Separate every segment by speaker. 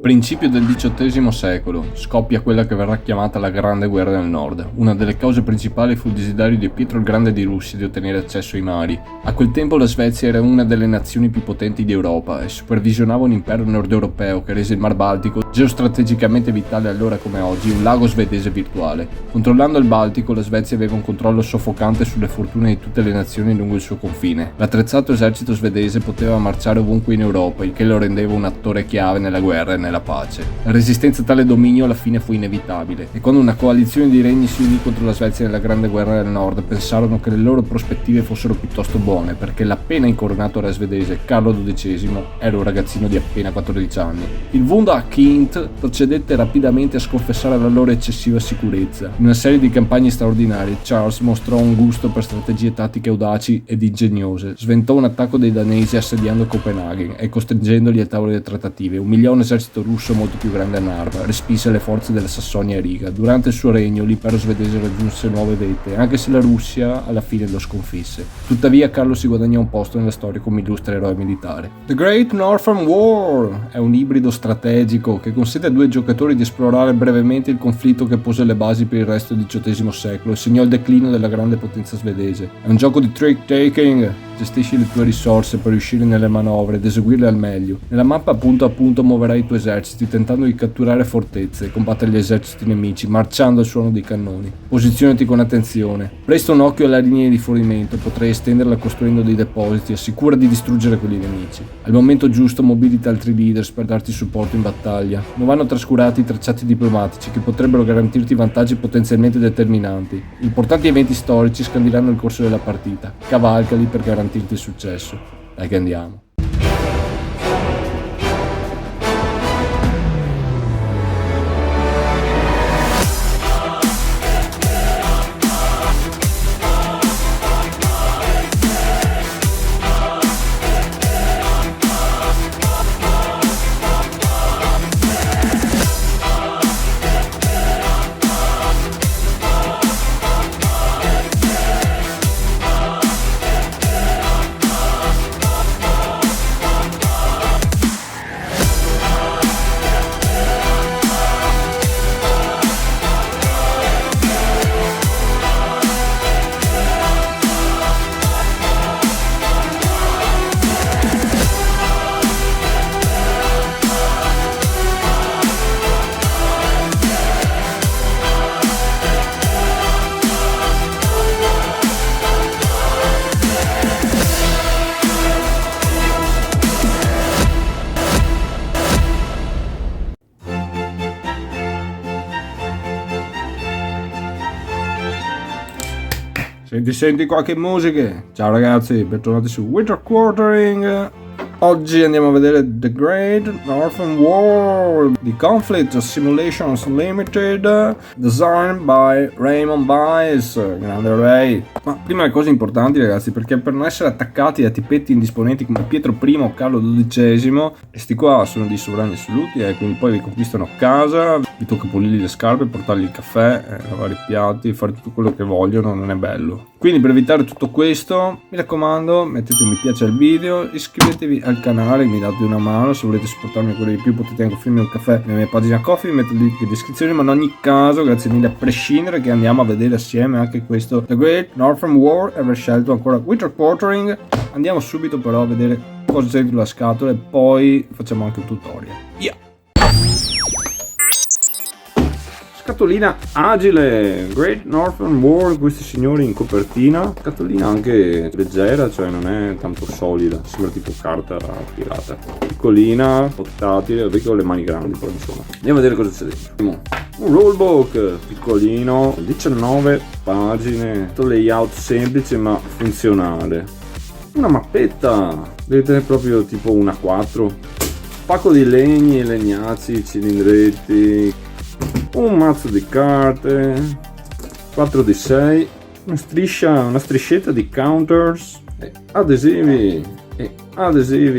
Speaker 1: Principio del XVIII secolo, scoppia quella che verrà chiamata la Grande Guerra del Nord. Una delle cause principali fu il desiderio di Pietro il Grande di Russia di ottenere accesso ai mari. A quel tempo la Svezia era una delle nazioni più potenti d'Europa e supervisionava un impero nord-europeo che rese il Mar Baltico, geostrategicamente vitale allora come oggi, un lago svedese virtuale. Controllando il Baltico, la Svezia aveva un controllo soffocante sulle fortune di tutte le nazioni lungo il suo confine. L'attrezzato esercito svedese poteva marciare ovunque in Europa, il che lo rendeva un attore chiave nella guerra e nella pace. La resistenza a tale dominio alla fine fu inevitabile e quando una coalizione di regni si unì contro la Svezia nella Grande Guerra del Nord pensarono che le loro prospettive fossero piuttosto buone perché l'appena incoronato re svedese Carlo XII era un ragazzino di appena 14 anni. Il Wunderkind procedette rapidamente a sconfessare la loro eccessiva sicurezza. In una serie di campagne straordinarie Charles mostrò un gusto per strategie tattiche audaci ed ingegnose, sventò un attacco dei danesi assediando Copenaghen e costringendoli al tavolo delle trattative, umiliò un esercito russo molto più grande a Narva, respinse le forze della Sassonia a Riga. Durante il suo regno l'impero svedese raggiunse nuove vette, anche se la Russia alla fine lo sconfisse. Tuttavia Carlo si guadagnò un posto nella storia come illustre eroe militare. The Great Northern War è un ibrido strategico che consente a due giocatori di esplorare brevemente il conflitto che pose le basi per il resto del XVIII secolo e segnò il declino della grande potenza svedese. È un gioco di trick taking. Gestisci le tue risorse per riuscire nelle manovre ed eseguirle al meglio. Nella mappa punto a punto muoverai i tuoi eserciti tentando di catturare fortezze e combattere gli eserciti nemici marciando al suono dei cannoni. Posizionati con attenzione. Presta un occhio alla linea di rifornimento, potrai estenderla costruendo dei depositi, assicura di distruggere quelli nemici. Al momento giusto mobilita altri leaders per darti supporto in battaglia. Non vanno trascurati i tracciati diplomatici che potrebbero garantirti vantaggi potenzialmente determinanti. Importanti eventi storici scandiranno il corso della partita. Cavalcali per garantirti il successo. Dai che andiamo. Senti qualche musica? Ciao ragazzi, bentornati su Winter Quartering. Oggi andiamo a vedere The Great Northern War di Conflict Simulations Limited, designed by Raymond Weiss, grande Ray. Ma prima le cose importanti ragazzi, perché per non essere attaccati da tipetti indisponenti come Pietro I o Carlo XII, questi qua sono dei sovrani assoluti e quindi poi vi conquistano casa, vi tocca pulirgli le scarpe, portargli il caffè, lavare i piatti, fare tutto quello che vogliono, non è bello. Quindi per evitare tutto questo, mi raccomando, mettete un mi piace al video, iscrivetevi al canale, mi date una mano, se volete supportarmi ancora di più potete anche offrirmi un caffè nella mia pagina Coffee, vi metto il link in descrizione, ma in ogni caso grazie mille a prescindere che andiamo a vedere assieme anche questo The Great Northern War e aver scelto ancora Winter Quartering. Andiamo subito però a vedere cosa c'è dentro la scatola e poi facciamo anche un tutorial. Yeah! Scatolina agile, Great Northern War, questi signori in copertina, scatolina anche leggera, cioè non è tanto solida, sembra tipo carta pirata, piccolina, portatile, vedo con le mani grandi, però insomma. Andiamo a vedere cosa c'è dentro. Un rulebook piccolino, 19 pagine, tutto layout semplice ma funzionale. Una mappetta, vedete proprio tipo una 4, pacco di legni e legnazzi, cilindretti, un mazzo di carte, 4 di 6, una striscetta di counters, e adesivi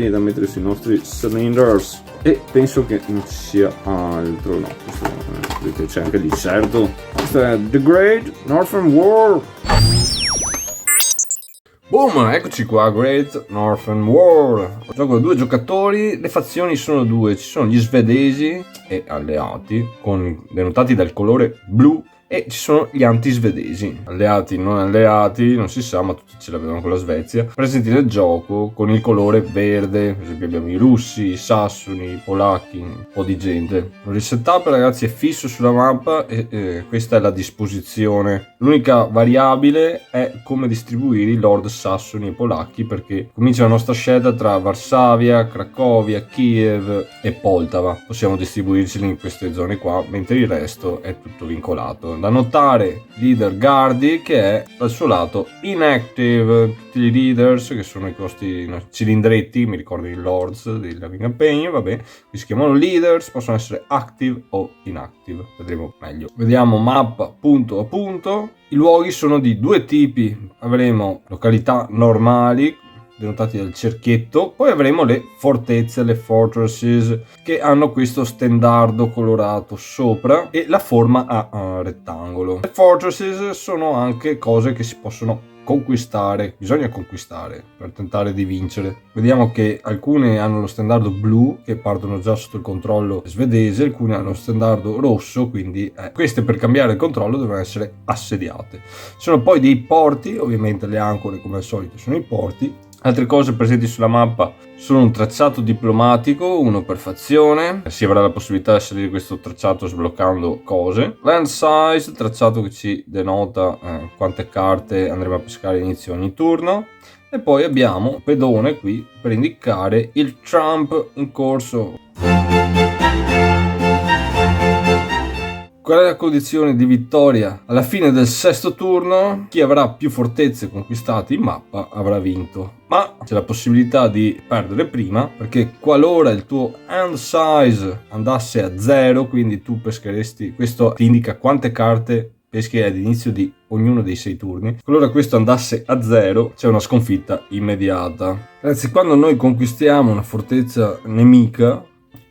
Speaker 1: da mettere sui nostri cylinders, e penso che non ci sia altro, no, questo, c'è anche l'inserto. Questo è The Great Northern War. Boom, eccoci qua, Great Northern War. Gioco da 2 giocatori, le fazioni sono 2, ci sono gli svedesi e alleati, denotati dal colore blu, e ci sono gli anti-svedesi, alleati, non alleati, non si sa, ma tutti ce l'avevano con la Svezia, presenti nel gioco con il colore verde. Per esempio abbiamo i russi, i sassoni, i polacchi, un po' di gente. Il setup, ragazzi, è fisso sulla mappa e questa è la disposizione. L'unica variabile è come distribuire i lord sassoni e polacchi, perché comincia la nostra scelta tra Varsavia, Cracovia, Kiev e Poltava. Possiamo distribuirceli in queste zone qua, mentre il resto è tutto vincolato. Da notare leader Gardi, che è dal suo lato inactive. Tutti i leaders, che sono i costi cilindretti, mi ricordo i lords della campagna, vabbè, qui si chiamano leaders, possono essere active o inactive, vedremo meglio. Vediamo mappa punto a punto. I luoghi sono di 2 tipi: avremo località normali denotati dal cerchietto, poi avremo le fortezze, le fortresses, che hanno questo stendardo colorato sopra e la forma a rettangolo. Le fortresses sono anche cose che si possono conquistare, bisogna conquistare per tentare di vincere. Vediamo che alcune hanno lo stendardo blu, che partono già sotto il controllo svedese, alcune hanno lo stendardo rosso, quindi queste per cambiare il controllo devono essere assediate. Sono poi dei porti, ovviamente le ancore come al solito sono i porti. Altre cose presenti sulla mappa sono un tracciato diplomatico, uno per fazione, si avrà la possibilità di salire questo tracciato sbloccando cose. Land size, tracciato che ci denota quante carte andremo a pescare all'inizio ogni turno. E poi abbiamo un pedone qui per indicare il Trump in corso. Qual è la condizione di vittoria? Alla fine del 6° turno, chi avrà più fortezze conquistate in mappa avrà vinto. Ma c'è la possibilità di perdere prima, perché qualora il tuo hand size andasse a 0, quindi tu pescheresti, questo ti indica quante carte peschi all'inizio di ognuno dei 6 turni, qualora questo andasse a 0 c'è una sconfitta immediata. Ragazzi, quando noi conquistiamo una fortezza nemica,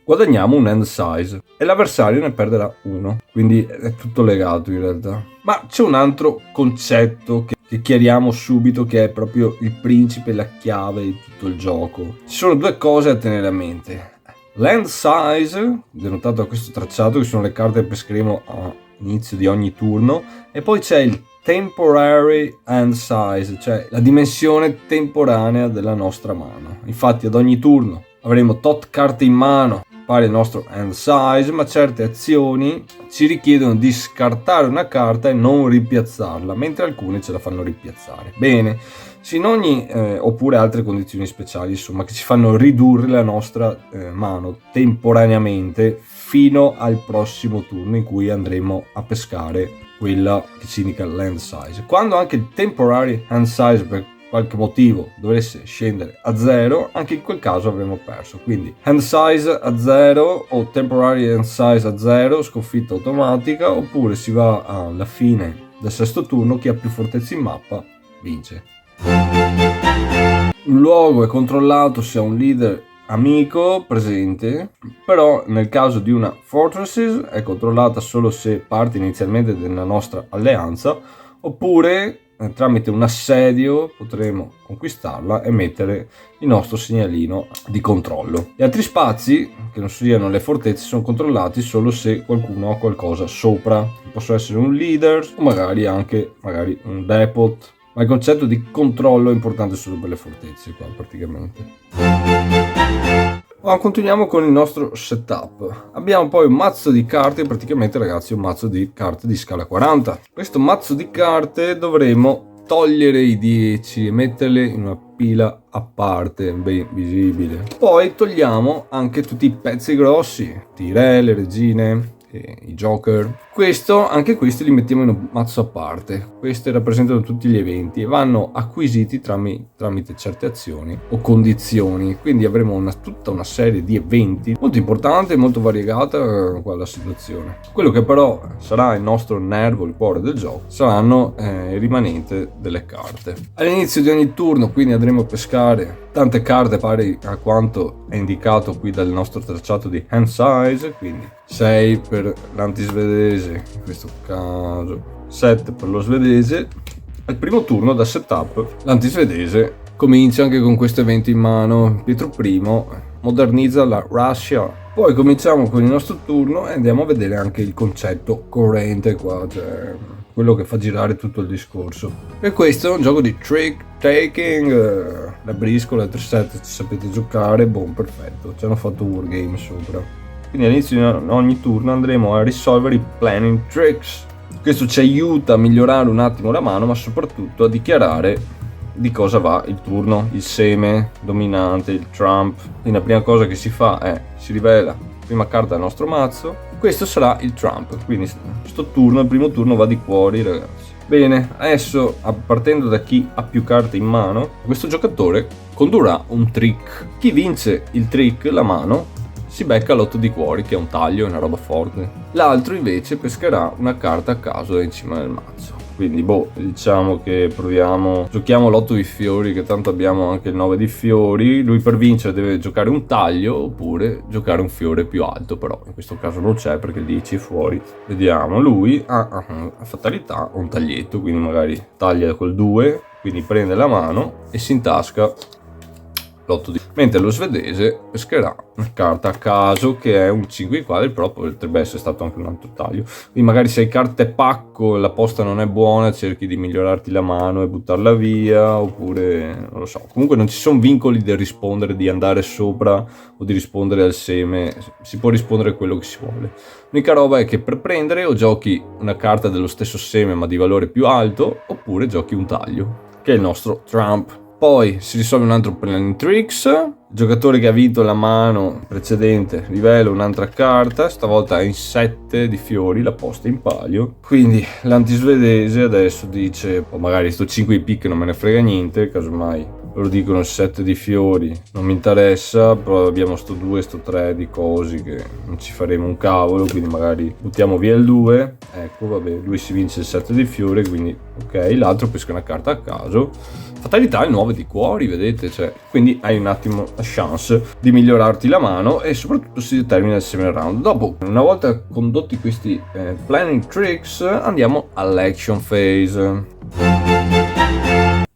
Speaker 1: guadagniamo un hand size e l'avversario ne perderà 1, quindi è tutto legato in realtà. Ma c'è un altro concetto che chiariamo subito, che è proprio il principe, la chiave di tutto il gioco. Ci sono 2 cose a tenere a mente: land size, denotato da questo tracciato, che sono le carte che pescheremo all'inizio di ogni turno, e poi c'è il temporary hand size, cioè la dimensione temporanea della nostra mano. Infatti ad ogni turno avremo tot carte in mano pari al nostro hand size, ma certe azioni ci richiedono di scartare una carta e non ripiazzarla, mentre alcune ce la fanno ripiazzare. Bene, sinogni oppure altre condizioni speciali, insomma, che ci fanno ridurre la nostra mano temporaneamente fino al prossimo turno in cui andremo a pescare quella che ci indica land size. Quando anche il temporary hand size per qualche motivo dovesse scendere a 0, anche in quel caso avremo perso. Quindi hand size a 0 o temporary hand size a 0, sconfitta automatica, oppure si va alla fine del 6° turno, chi ha più fortezze in mappa vince. Un luogo è controllato se ha un leader amico presente, però nel caso di una fortresses è controllata solo se parte inizialmente della nostra alleanza, oppure tramite un assedio potremo conquistarla e mettere il nostro segnalino di controllo. Gli altri spazi, che non siano le fortezze, sono controllati solo se qualcuno ha qualcosa sopra. Possono essere un leader o magari anche un depot, ma il concetto di controllo è importante solo per le fortezze qua praticamente. Continuiamo con il nostro setup. Abbiamo poi un mazzo di carte, praticamente ragazzi un mazzo di carte di scala 40. Questo mazzo di carte dovremo togliere i 10 e metterle in una pila a parte, ben visibile. Poi togliamo anche tutti i pezzi grossi, tire, le regine, i joker. Anche questi li mettiamo in un mazzo a parte. Questi rappresentano tutti gli eventi e vanno acquisiti tramite certe azioni o condizioni. Quindi avremo tutta una serie di eventi molto importante e molto variegata qua la situazione. Quello che però sarà il nostro nervo, il cuore del gioco, saranno il rimanente delle carte. All'inizio di ogni turno quindi andremo a pescare tante carte pari a quanto è indicato qui dal nostro tracciato di hand size, quindi 6 per l'antisvedese in questo caso, 7 per lo svedese, Al primo turno da setup, l'antisvedese comincia anche con questo evento in mano. Pietro I modernizza la Russia. Poi cominciamo con il nostro turno e andiamo a vedere anche il concetto corrente qua, cioè quello che fa girare tutto il discorso. E questo è un gioco di trick taking, la briscola, il 3-7 sapete giocare, perfetto, ci hanno fatto wargame sopra. Quindi all'inizio di ogni turno andremo a risolvere i planning tricks. Questo ci aiuta a migliorare un attimo la mano, ma soprattutto a dichiarare di cosa va il turno, il seme dominante, il trump. Quindi la prima cosa che si fa è si rivela la prima carta del nostro mazzo. Questo sarà il trump, quindi questo turno, il primo turno va di cuori, ragazzi. Bene, adesso partendo da chi ha più carte in mano, questo giocatore condurrà un trick. Chi vince il trick, la mano, si becca l'8 di cuori, che è un taglio, è una roba forte. L'altro invece pescherà una carta a caso in cima del mazzo. Quindi diciamo che giochiamo l'8 di fiori, che tanto abbiamo anche il 9 di fiori. Lui per vincere deve giocare un taglio oppure giocare un fiore più alto, però in questo caso non c'è perché il 10 è fuori. Vediamo, lui ha fatalità un taglietto, quindi magari taglia col 2, quindi prende la mano e si intasca l'8 di... Mentre lo svedese pescherà una carta a caso che è un 5 di quadri, però potrebbe essere stato anche un altro taglio. Quindi magari se hai carte pacco e la posta non è buona, cerchi di migliorarti la mano e buttarla via, oppure non lo so. Comunque non ci sono vincoli del rispondere, di andare sopra o di rispondere al seme, si può rispondere a quello che si vuole. L'unica roba è che per prendere o giochi una carta dello stesso seme ma di valore più alto, oppure giochi un taglio, che è il nostro trump. Poi si risolve un altro planning tricks. Il giocatore che ha vinto la mano precedente rivela un'altra carta, stavolta in 7 di fiori, la posta in palio. Quindi l'antisvedese adesso dice, magari sto 5 di picche non me ne frega niente, casomai loro dicono 7 di fiori, non mi interessa, però abbiamo sto 2, sto 3 di cosi che non ci faremo un cavolo, quindi magari buttiamo via il 2. Ecco, vabbè, lui si vince il 7 di fiori, quindi ok, l'altro pesca una carta a caso. Fatalità il 9 di cuori, vedete, cioè, quindi hai un attimo la chance di migliorarti la mano e soprattutto si determina il semi round. Dopo, una volta condotti questi planning tricks, andiamo all'action phase.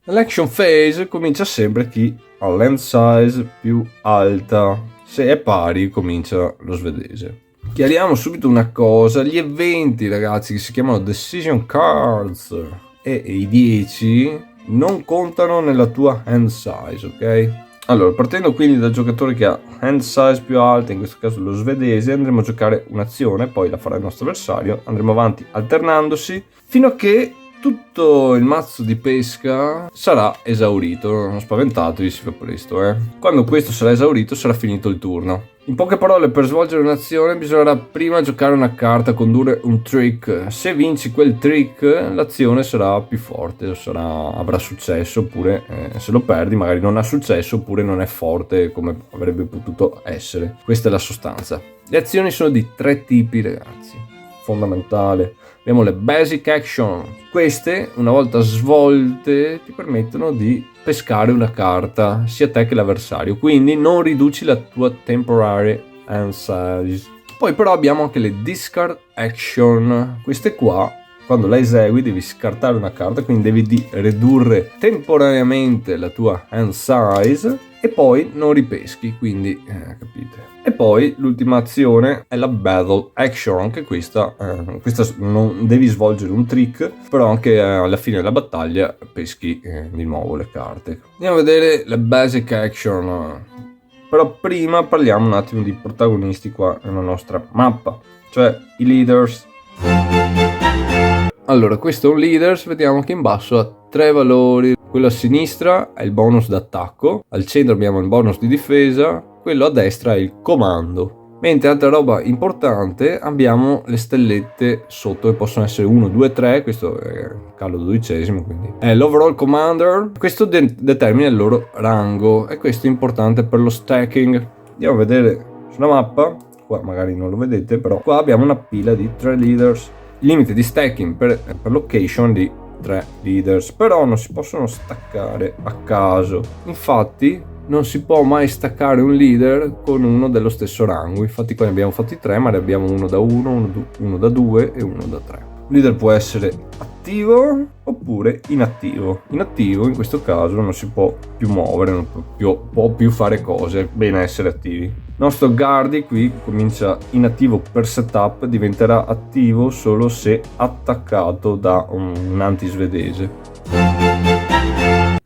Speaker 1: L'action phase comincia sempre chi ha l'hand size più alta. Se è pari comincia lo svedese. Chiariamo subito una cosa: gli eventi, ragazzi, che si chiamano decision cards e i 10 non contano nella tua hand size, ok? Allora, partendo quindi dal giocatore che ha hand size più alta, in questo caso lo svedese, andremo a giocare un'azione, poi la farà il nostro avversario, andremo avanti alternandosi fino a che tutto il mazzo di pesca sarà esaurito. Non spaventatevi, si fa presto, Quando questo sarà esaurito sarà finito il turno. In poche parole, per svolgere un'azione bisognerà prima giocare una carta, condurre un trick. Se vinci quel trick, l'azione sarà più forte, avrà successo, oppure se lo perdi magari non ha successo, oppure non è forte come avrebbe potuto essere. Questa è la sostanza. Le azioni sono di 3 tipi, ragazzi. Fondamentale. Abbiamo le basic action. Queste, una volta svolte, ti permettono di pescare una carta, sia te che l'avversario. Quindi non riduci la tua temporary hand size. Poi però abbiamo anche le discard action. Queste qua, quando la esegui, devi scartare una carta, quindi devi ridurre temporaneamente la tua hand size e poi non ripeschi, quindi capite. E poi l'ultima azione è la battle action, anche questa non devi svolgere un trick, però anche alla fine della battaglia peschi di nuovo le carte. Andiamo a vedere le basic action, però prima parliamo un attimo di protagonisti qua nella nostra mappa, cioè i leaders. Allora, questo è un leaders, vediamo che in basso ha 3 valori. Quello a sinistra è il bonus d'attacco, al centro abbiamo il bonus di difesa, quello a destra è il comando. Mentre altra roba importante, abbiamo le stellette sotto che possono essere 1, 2, 3, questo è Carlo XII, quindi è l'overall commander. Questo determina il loro rango e questo è importante per lo stacking. Andiamo a vedere sulla mappa, qua magari non lo vedete, però qua abbiamo una pila di 3 leaders. Il limite di stacking per location di 3 leaders, però non si possono staccare a caso. Infatti non si può mai staccare un leader con uno dello stesso rango. Infatti qua ne abbiamo fatti 3, ma ne abbiamo uno da 1, uno da 2 e uno da 3. Il leader può essere attivo
Speaker 2: attivo oppure inattivo. Inattivo in questo caso non si può più muovere, non può più fare cose, bene essere attivi. Il nostro Guardy qui comincia inattivo per setup, diventerà attivo solo se attaccato da un anti-svedese.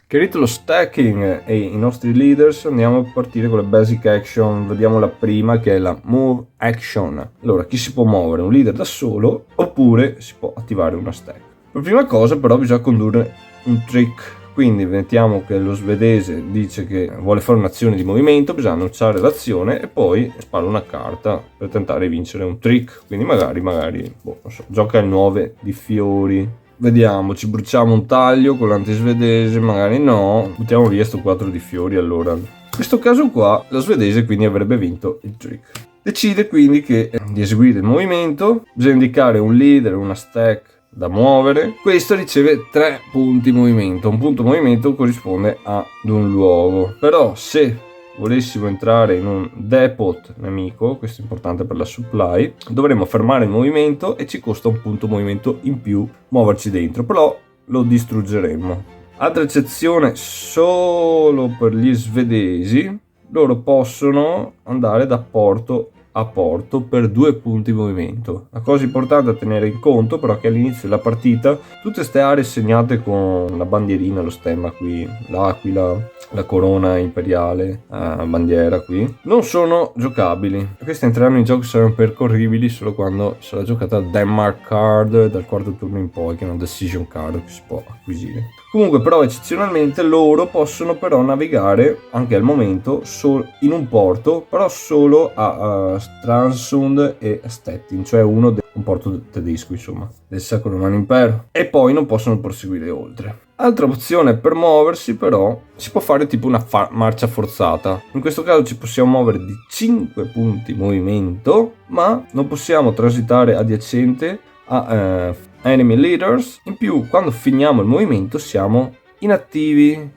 Speaker 2: Chiarito lo stacking e i nostri leaders, andiamo a partire con le basic action. Vediamo la prima, che è la move action. Allora, chi si può muovere? Un leader da solo oppure si può attivare una stack. Per prima cosa però bisogna condurre un trick, quindi mettiamo che lo svedese dice che vuole fare un'azione di movimento, bisogna annunciare l'azione e poi spara una carta per tentare di vincere un trick. Quindi magari non so, gioca il 9 di fiori. Vediamo, ci bruciamo un taglio con l'antisvedese, magari no, buttiamo via sto 4 di fiori. Allora, in questo caso qua lo svedese quindi avrebbe vinto il trick. Decide quindi di eseguire il movimento, bisogna indicare un leader, una stack da muovere. Questo riceve 3 punti movimento, un punto movimento corrisponde ad un luogo. Però se volessimo entrare in un depot nemico, questo è importante per la supply, dovremmo fermare il movimento e ci costa un punto movimento in più muoverci dentro, però lo distruggeremmo. Altra eccezione solo per gli svedesi, loro possono andare da porto a porto per 2 punti movimento. La cosa importante da tenere in conto però è che all'inizio della partita tutte queste aree segnate con la bandierina, lo stemma qui, l'aquila, la corona imperiale, la bandiera qui, non sono giocabili. Queste entreranno in gioco, saranno percorribili solo quando sarà giocata la Denmark card dal quarto turno in poi, che è una decision card che si può acquisire. Comunque però eccezionalmente loro possono però navigare anche al momento in un porto, però solo a Stralsund e Stettin, cioè un porto tedesco insomma, del Sacro Romano Impero, e poi non possono proseguire oltre. Altra opzione per muoversi però, si può fare tipo una marcia forzata. In questo caso ci possiamo muovere di 5 punti movimento, ma non possiamo transitare adiacente a enemy leaders. In più, quando finiamo il movimento siamo inattivi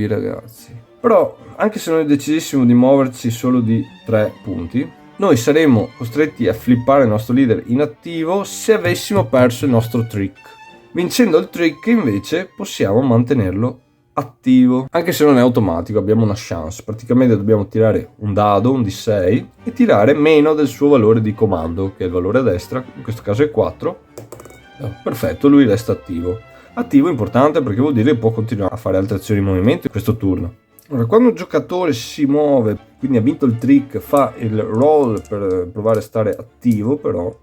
Speaker 2: ragazzi. Però anche se noi decidessimo di muoverci solo di 3 punti, noi saremmo costretti a flippare il nostro leader inattivo se avessimo perso il nostro trick. Vincendo il trick invece possiamo mantenerlo attivo, anche se non è automatico, abbiamo una chance. Praticamente dobbiamo tirare un dado, un d6, e tirare meno del suo valore di comando, che è il valore a destra, in questo caso è 4. Perfetto, lui resta attivo. Attivo è importante perché vuol dire che può continuare a fare altre azioni di movimento in questo turno. Ora, quando un giocatore si muove, quindi ha vinto il trick, fa il roll per provare a stare attivo, però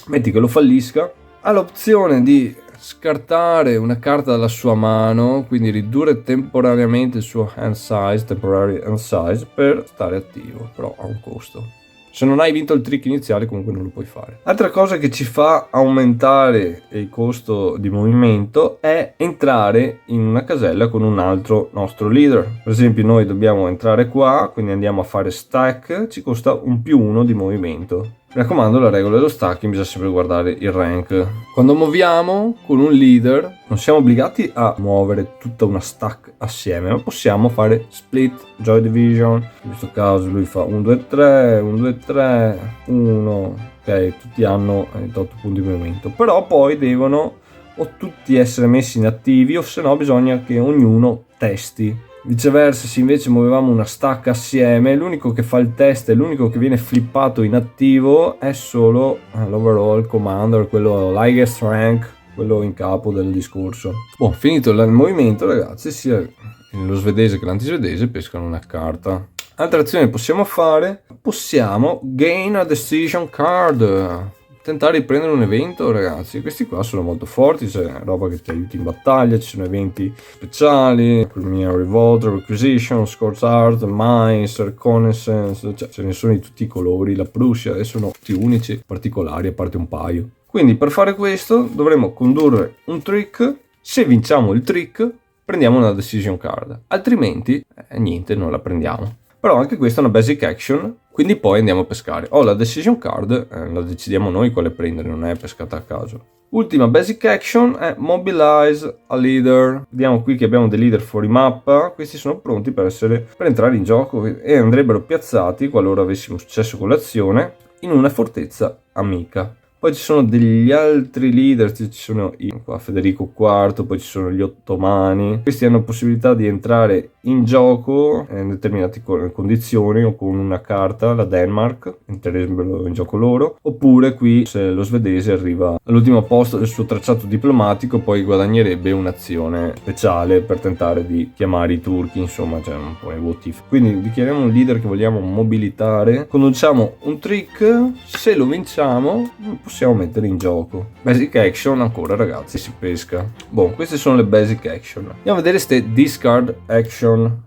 Speaker 2: metti che lo fallisca, ha l'opzione di scartare una carta dalla sua mano, quindi ridurre temporaneamente il suo temporary hand size, per stare attivo, però ha un costo. Se non hai vinto il trick iniziale comunque non lo puoi fare. Altra cosa che ci fa aumentare il costo di movimento è entrare in una casella con un altro nostro leader. Per esempio noi dobbiamo entrare qua, quindi andiamo a fare stack, ci costa un +1 di movimento. Mi raccomando, la regola dello stacking bisogna sempre guardare il rank. Quando muoviamo con un leader non siamo obbligati a muovere tutta una stack assieme, ma possiamo fare split, joy division. In questo caso lui fa 1, 2, 3, 1, 2, 3, 1. Ok, tutti hanno 8 punti di movimento, però poi devono o tutti essere messi inattivi o se no bisogna che ognuno testi. Viceversa, se invece muovevamo una stack assieme, l'unico che fa il test e l'unico che viene flippato inattivo è solo l'overall commander, quello highest rank, quello in capo del discorso. Finito il movimento ragazzi, sia lo svedese che l'antisvedese pescano una carta. Altra azione che possiamo fare, possiamo gain a decision card, tentare di prendere un evento ragazzi. Questi qua sono molto forti, c'è roba che ti aiuta in battaglia, ci sono eventi speciali, Premier Revolt, Requisition, Scorch Art, Mines, Reconnaissance, cioè ce ne sono di tutti i colori. La Prussia adesso sono tutti unici, particolari, a parte un paio. Quindi per fare questo dovremo condurre un trick. Se vinciamo il trick prendiamo una decision card, altrimenti niente, non la prendiamo. Però anche questa è una basic action, quindi poi andiamo a pescare. La decision card la decidiamo noi quale prendere, non è pescata a caso. Ultima basic action è mobilize a leader. Vediamo qui che abbiamo dei leader fuori mappa, questi sono pronti per entrare in gioco e andrebbero piazzati, qualora avessimo successo con l'azione, in una fortezza amica. Poi ci sono degli altri leader, ci sono qua Federico IV, poi ci sono gli ottomani. Questi hanno possibilità di entrare in gioco in determinate condizioni o con una carta, la Denmark, entrerebbero in gioco loro, oppure qui se lo svedese arriva all'ultimo posto del suo tracciato diplomatico poi guadagnerebbe un'azione speciale per tentare di chiamare i turchi, insomma c'è un po' i voti. Quindi dichiariamo un leader che vogliamo mobilitare, conduciamo un trick, se lo vinciamo possiamo mettere in gioco. Basic action ancora ragazzi, si pesca. Boh, queste sono le basic action. Andiamo a vedere ste discard action.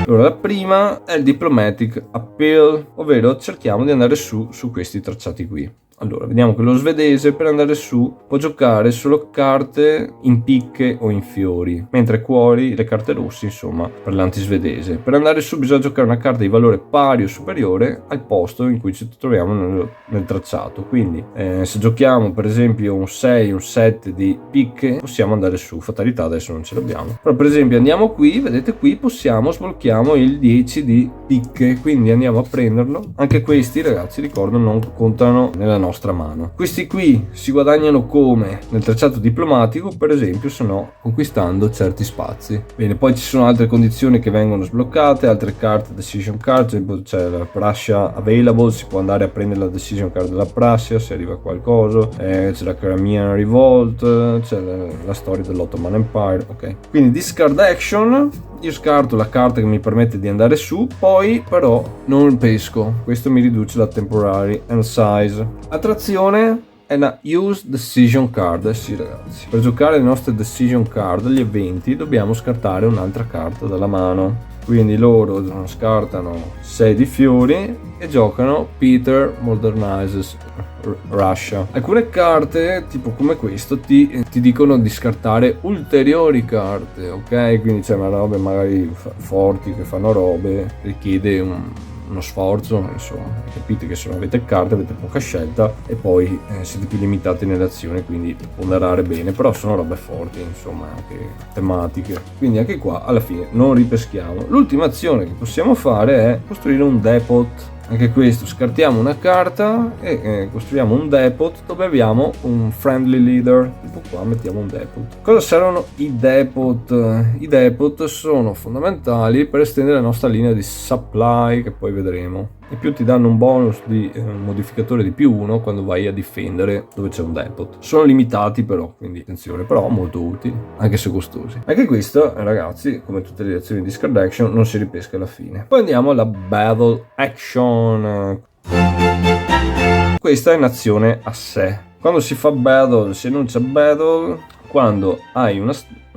Speaker 2: Allora, la prima è il Diplomatic Appeal, ovvero cerchiamo di andare su questi tracciati qui. Allora, vediamo che lo svedese per andare su può giocare solo carte in picche o in fiori, mentre cuori, le carte rosse, insomma, per l'antisvedese. Per andare su bisogna giocare una carta di valore pari o superiore al posto in cui ci troviamo nel tracciato. Quindi, se giochiamo per esempio un 6, un 7 di picche, possiamo andare su. Fatalità adesso non ce l'abbiamo. Però per esempio andiamo qui, vedete qui, sblocchiamo il 10 di picche, quindi andiamo a prenderlo. Anche questi ragazzi, ricordo, non contano nella nostra mano. Questi qui si guadagnano come nel tracciato diplomatico, per esempio, se no conquistando certi spazi. Bene, poi ci sono altre condizioni che vengono sbloccate, altre carte decision card, c'è la Prussia available, si può andare a prendere la decision card della Prussia se arriva qualcosa, c'è la Crimean Revolt, c'è la storia dell'Ottoman Empire, ok. Quindi discard action, io scarto la carta che mi permette di andare su, poi però non pesco, questo mi riduce la temporary and size. Attrazione è una use decision card, sì ragazzi, per giocare le nostre decision card, gli eventi, dobbiamo scartare un'altra carta dalla mano. Quindi loro scartano 6 di fiori e giocano Peter Modernizes Russia. Alcune carte, tipo come questo, ti dicono di scartare ulteriori carte, ok? Quindi c'è una roba magari forti che fanno robe, richiede uno sforzo, insomma, capite che se non avete carte avete poca scelta e poi siete più limitati nelle azioni, quindi ponderare bene, però sono robe forti, insomma, anche tematiche, quindi anche qua alla fine non ripeschiamo. L'ultima azione che possiamo fare è costruire un depot. Anche questo, scartiamo una carta e costruiamo un depot dove abbiamo un friendly leader, tipo qua mettiamo un depot. Cosa servono i depot? I depot sono fondamentali per estendere la nostra linea di supply, che poi vedremo. E più ti danno un bonus di un modificatore di +1 quando vai a difendere dove c'è un depot. Sono limitati però, quindi attenzione, però molto utili, anche se costosi. Anche questo, ragazzi, come tutte le azioni di discard action, non si ripesca alla fine. Poi andiamo alla battle action. Questa è un'azione a sé. Quando si fa battle, si enuncia battle quando hai uno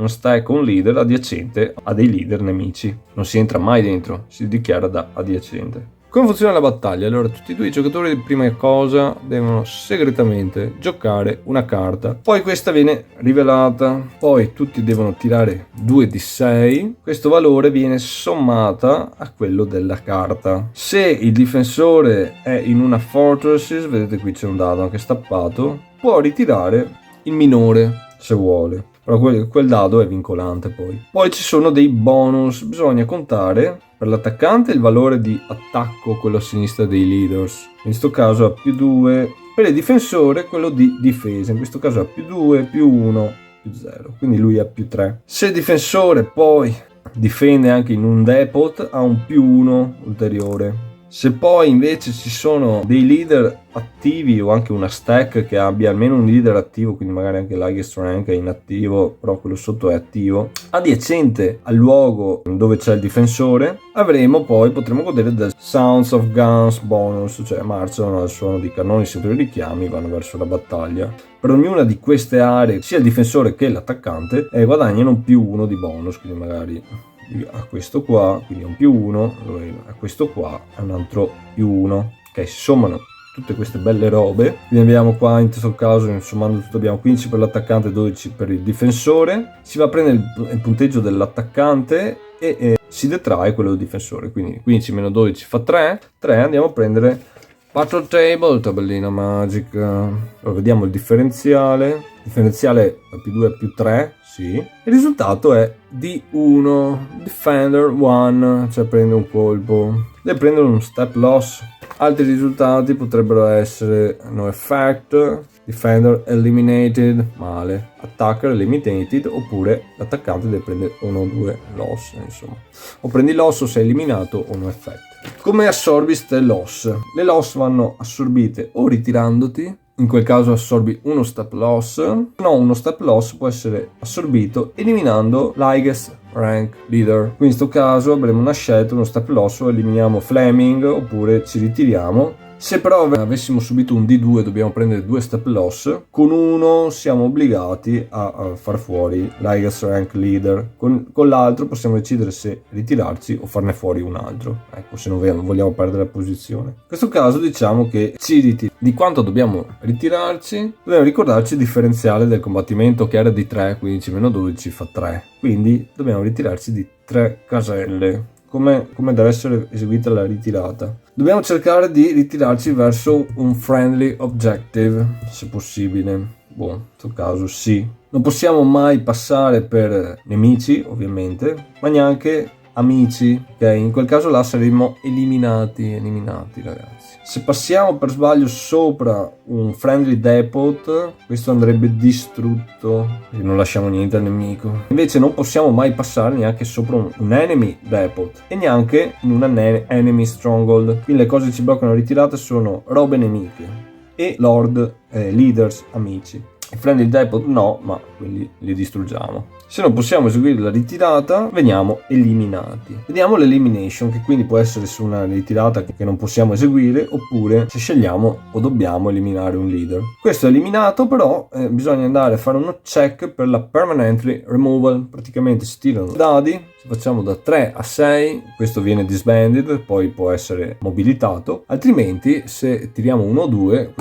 Speaker 2: stack o un leader adiacente a dei leader nemici. Non si entra mai dentro, si dichiara da adiacente. Come funziona la battaglia? Allora, tutti e due i giocatori di prima cosa devono segretamente giocare una carta, poi questa viene rivelata, poi tutti devono tirare 2 di 6, questo valore viene sommata a quello della carta. Se il difensore è in una fortress, vedete qui c'è un dado anche stappato, può ritirare il minore se vuole, però quel dado è vincolante. Poi ci sono dei bonus, bisogna contare per l'attaccante il valore di attacco, quello a sinistra dei leaders, in questo caso ha +2, per il difensore quello di difesa, in questo caso ha +2, +1, +0, quindi lui ha +3. Se il difensore poi difende anche in un depot ha un +1 ulteriore. Se poi invece ci sono dei leader attivi o anche una stack che abbia almeno un leader attivo, quindi magari anche l'highest rank è inattivo, però quello sotto è attivo, adiacente al luogo dove c'è il difensore, potremo godere del Sounds of Guns bonus, cioè marciano al suono di cannoni sotto i richiami, vanno verso la battaglia. Per ognuna di queste aree, sia il difensore che l'attaccante guadagnano +1 di bonus, quindi magari a questo qua, quindi un +1, a questo qua è un altro +1, ok, si sommano tutte queste belle robe, quindi abbiamo qua in questo caso, sommando tutto, abbiamo 15 per l'attaccante e 12 per il difensore, si va a prendere il punteggio dell'attaccante e si detrae quello del difensore, quindi 15 meno 12 fa 3, andiamo a prendere Battle table, tabellina magica. Allora, vediamo il differenziale. Il differenziale da più 2 a più 3, sì. Il risultato è D1, Defender 1, cioè prende un colpo. Deve prendere un step loss. Altri risultati potrebbero essere no effect, Defender eliminated, male, Attacker eliminated, oppure l'attaccante deve prendere 1 o 2 loss, insomma. O prendi loss o sei eliminato o no effect. Come assorbi ste loss? Le loss vanno assorbite o ritirandoti, in quel caso assorbi uno step loss, no, uno step loss può essere assorbito eliminando l'highest rank leader. Quindi in questo caso avremo una scelta, uno step loss, o eliminiamo Fleming oppure ci ritiriamo. Se però avessimo subito un D2 dobbiamo prendere 2 step loss, con uno siamo obbligati a far fuori l'highest rank leader, con l'altro possiamo decidere se ritirarci o farne fuori un altro, ecco, se non vogliamo perdere la posizione. In questo caso diciamo che ci ritiriamo. Di quanto dobbiamo ritirarci? Dobbiamo ricordarci il differenziale del combattimento che era di 3, 15 meno 12 fa 3, quindi dobbiamo ritirarci di 3 caselle. Come deve essere eseguita la ritirata? Dobbiamo cercare di ritirarci verso un friendly objective, se possibile. Boh, in questo caso sì. Non possiamo mai passare per nemici, ovviamente, ma neanche amici, ok? In quel caso là saremmo eliminati ragazzi. Se passiamo per sbaglio sopra un friendly depot, questo andrebbe distrutto e non lasciamo niente al nemico. Invece non possiamo mai passare neanche sopra un enemy depot e neanche in una enemy stronghold. Quindi le cose che ci bloccano la ritirata sono robe nemiche e lord leaders amici. I friendly depot no, ma quindi li distruggiamo. Se non possiamo eseguire la ritirata, veniamo eliminati. Vediamo l'elimination, che quindi può essere su una ritirata che non possiamo eseguire, oppure se scegliamo o dobbiamo eliminare un leader. Questo è eliminato, però bisogna andare a fare uno check per la permanently removal. Praticamente si tirano dadi, se facciamo da 3 a 6, questo viene disbanded, poi può essere mobilitato. Altrimenti, se tiriamo 1 o 2,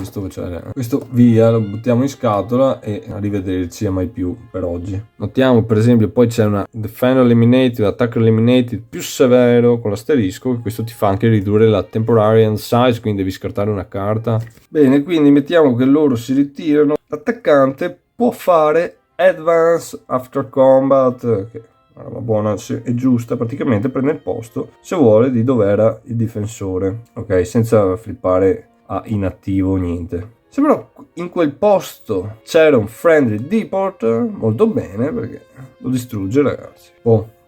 Speaker 2: questo via, lo buttiamo in scatola e arrivederci a mai più per oggi. Notiamo per esempio poi c'è una Defender Eliminated, Attacker Eliminated più severo con l'asterisco, che questo ti fa anche ridurre la Temporary End Size, quindi devi scartare una carta. Bene, quindi mettiamo che loro si ritirano. L'attaccante può fare Advance After Combat, che è una buona e giusta, praticamente prende il posto, se vuole, di dove era il difensore, ok, senza flippare a inattivo niente. Se però in quel posto c'era un friendly deport, molto bene, perché lo distrugge, ragazzi.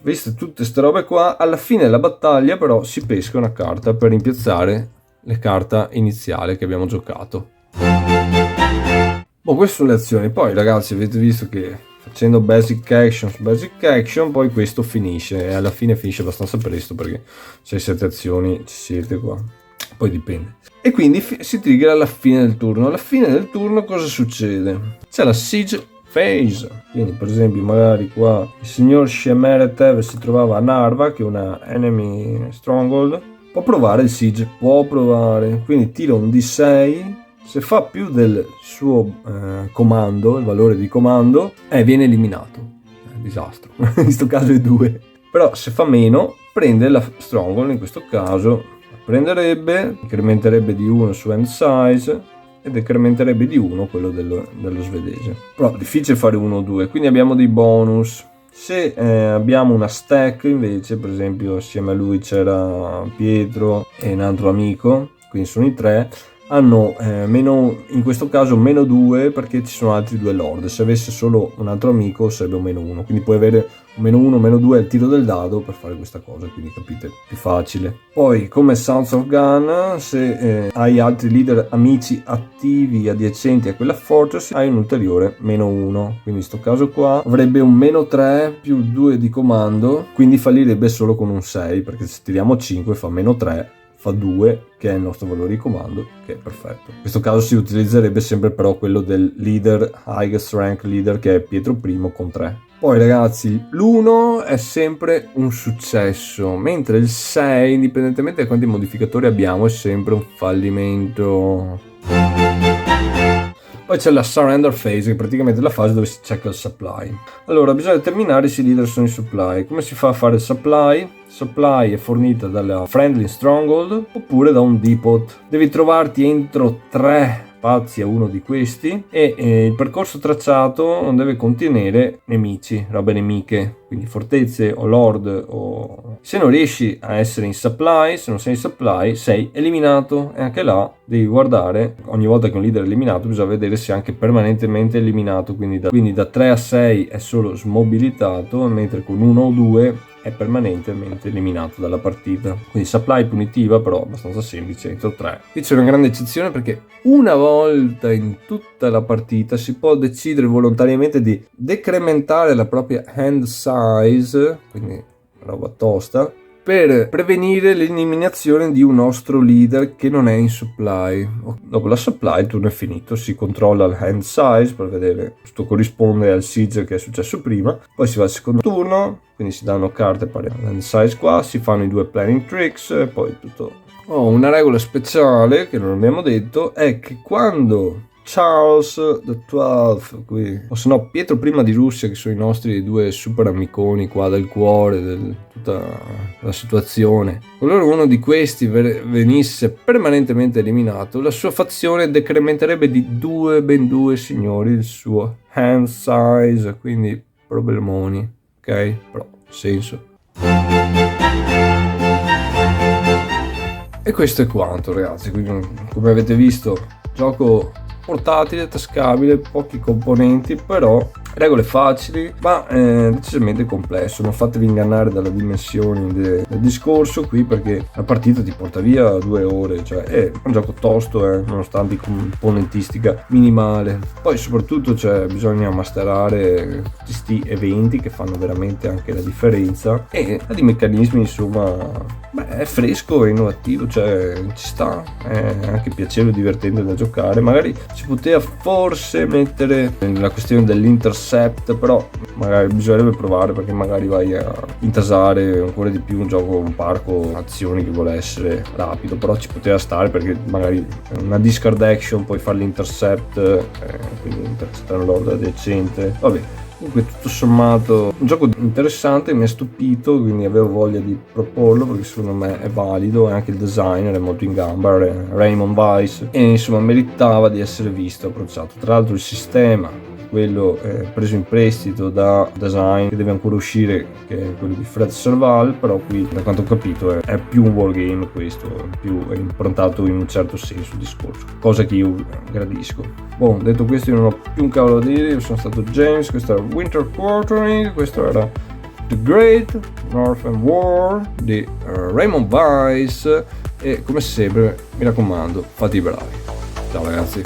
Speaker 2: Viste tutte ste robe qua, alla fine della battaglia però si pesca una carta per rimpiazzare le carte iniziali che abbiamo giocato. Queste sono le azioni. Poi, ragazzi, avete visto che facendo basic action, poi questo finisce, e alla fine finisce abbastanza presto, perché 6-7 azioni ci siete qua. Poi dipende. E quindi si trigger alla fine del turno. Alla fine del turno cosa succede? C'è la siege phase. Quindi per esempio magari qua il signor Shemeretev si trovava a Narva, che è una enemy stronghold. Può provare il siege. Quindi tira un D6. Se fa più del suo comando, il valore di comando, viene eliminato. Disastro. In questo caso è 2. Però se fa meno, prende la stronghold, in questo caso prenderebbe, incrementerebbe di 1 su end size e decrementerebbe di 1 quello dello svedese. Però è difficile fare 1 o 2, quindi abbiamo dei bonus. Se abbiamo una stack invece, per esempio assieme a lui c'era Pietro e un altro amico, quindi sono i 3, hanno in questo caso meno 2 perché ci sono altri 2 lord. Se avesse solo un altro amico sarebbe un meno 1, quindi puoi avere un meno 1, meno 2 al tiro del dado per fare questa cosa, quindi capite, più facile. Poi come Sounds of Gun, se hai altri leader amici attivi adiacenti a quella fortress, hai un ulteriore meno 1, quindi in questo caso qua avrebbe un meno 3 più 2 di comando, quindi fallirebbe solo con un 6, perché se tiriamo 5 fa meno 3, fa 2, che è il nostro valore di comando, che è perfetto. In questo caso si utilizzerebbe sempre però quello del leader, highest rank leader, che è Pietro I con 3. Poi ragazzi, l'1 è sempre un successo, mentre il 6, indipendentemente da quanti modificatori abbiamo, è sempre un fallimento. Poi c'è la surrender phase, che è praticamente la fase dove si checka il supply. Allora, bisogna determinare se i leader sono in supply. Come si fa a fare il supply? Supply è fornita dalla Friendly Stronghold oppure da un depot. Devi trovarti entro 3 spazi a uno di questi e il percorso tracciato non deve contenere nemici, robe nemiche, quindi fortezze o lord o... Se non riesci a essere in supply, se non sei in supply sei eliminato, e anche là devi guardare, ogni volta che un leader è eliminato bisogna vedere se è anche permanentemente eliminato, quindi da 3 a 6 è solo smobilitato, mentre con 1 o 2 è permanentemente eliminato dalla partita. Quindi supply punitiva, però abbastanza semplice, entro 3. Qui c'è una grande eccezione perché una volta in tutta la partita si può decidere volontariamente di decrementare la propria hand size, quindi roba tosta, per prevenire l'eliminazione di un nostro leader che non è in supply. Dopo la supply il turno è finito, si controlla il hand size per vedere se questo corrisponde al siege che è successo prima, poi si va al secondo turno, quindi si danno carte pari al hand size qua, si fanno i 2 planning tricks e poi tutto. Una regola speciale che non abbiamo detto è che quando Charles XII qui, o se no Pietro I di Russia, che sono i nostri 2 super amiconi qua del cuore di tutta la situazione, qualora uno di questi venisse permanentemente eliminato, la sua fazione decrementerebbe di ben 2 signori il suo hand size, quindi problemoni, ok? Però senso. E questo è quanto, ragazzi. Quindi, come avete visto, gioco portatile, tascabile, pochi componenti, però regole facili, ma decisamente complesso. Non fatevi ingannare dalle dimensioni del discorso qui, perché la partita ti porta via 2 ore, cioè è un gioco tosto, nonostante componentistica minimale. Poi soprattutto bisogna masterare questi eventi che fanno veramente anche la differenza, e ha dei meccanismi, insomma, è fresco, è innovativo, cioè ci sta, è anche piacevole, divertente da giocare. Magari si poteva forse mettere la questione dell'intercept, però magari bisognerebbe provare, perché magari vai a intasare ancora di più un parco azioni che vuole essere rapido, però ci poteva stare, perché magari una discard action puoi fare l'intercept, quindi intercettare l'ordine decente. Vabbè, comunque tutto sommato un gioco interessante, mi ha stupito, quindi avevo voglia di proporlo perché secondo me è valido, e anche il designer è molto in gamba, Raymond Weiss, e insomma meritava di essere visto, approcciato. Tra l'altro il sistema, quello preso in prestito da design che deve ancora uscire, che è quello di Fred Serval, però qui da quanto ho capito è più un wargame, questo è improntato in un certo senso il discorso, cosa che io gradisco. Detto questo, io non ho più un cavolo da dire. Io sono stato James, questo era Winter Quartering, questo era The Great Northern War di Raymond Weiss, e come sempre mi raccomando, fate i bravi. Ciao ragazzi.